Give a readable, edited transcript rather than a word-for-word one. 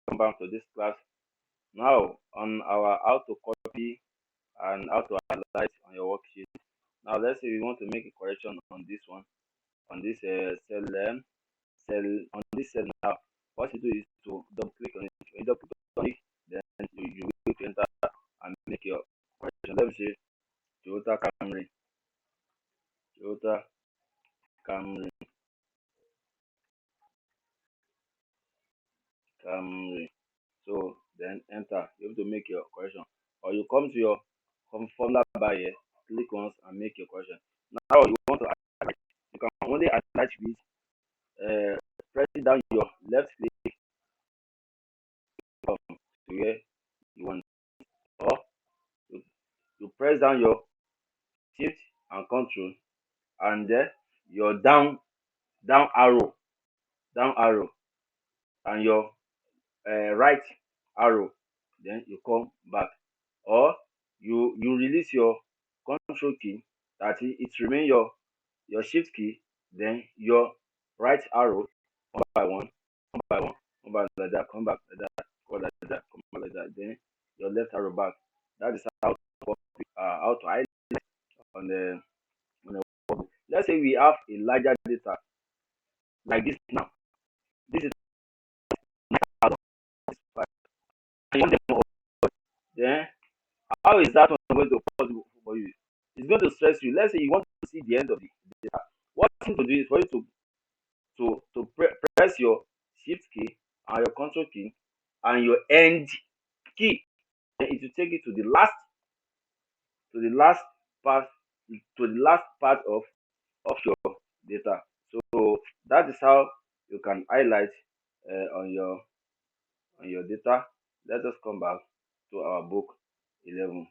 Welcome back to this class. Now, on our how to copy and how to highlight on your worksheet. Now, let's say we want to make a correction on this one, on this cell, on this cell. Now, what you do is to double click on it. When you double click on it, then you will to enter and make your correction. Let me say Toyota Camry, Toyota Camry, Camry. So then enter. You have to make your correction, or you come to your formula bar here, click once and make your correction. Now you want to attach, you can only attach with pressing down your left click to where you want, or you, you press down your shift and control, and then your down arrow, down arrow, and your right arrow, then you come back, or you release your control key, that is it remain your shift key, then your right arrow, one by one, one by one, one by like that, come back like that, go like that, come back like that, then your left arrow back. That is how to highlight on the workbook. Let's say we have a larger data like this now. This is 9,005. And you want them all. Then how is that one going to possible for you? It's going to stress you. Let's say you want to see the end of the data. What you need to do is for you to press your shift key and your control key and your end key. Then it will take you to the last part to the last part of your data. So that is how you can highlight on your data. Let us come back to our book 11.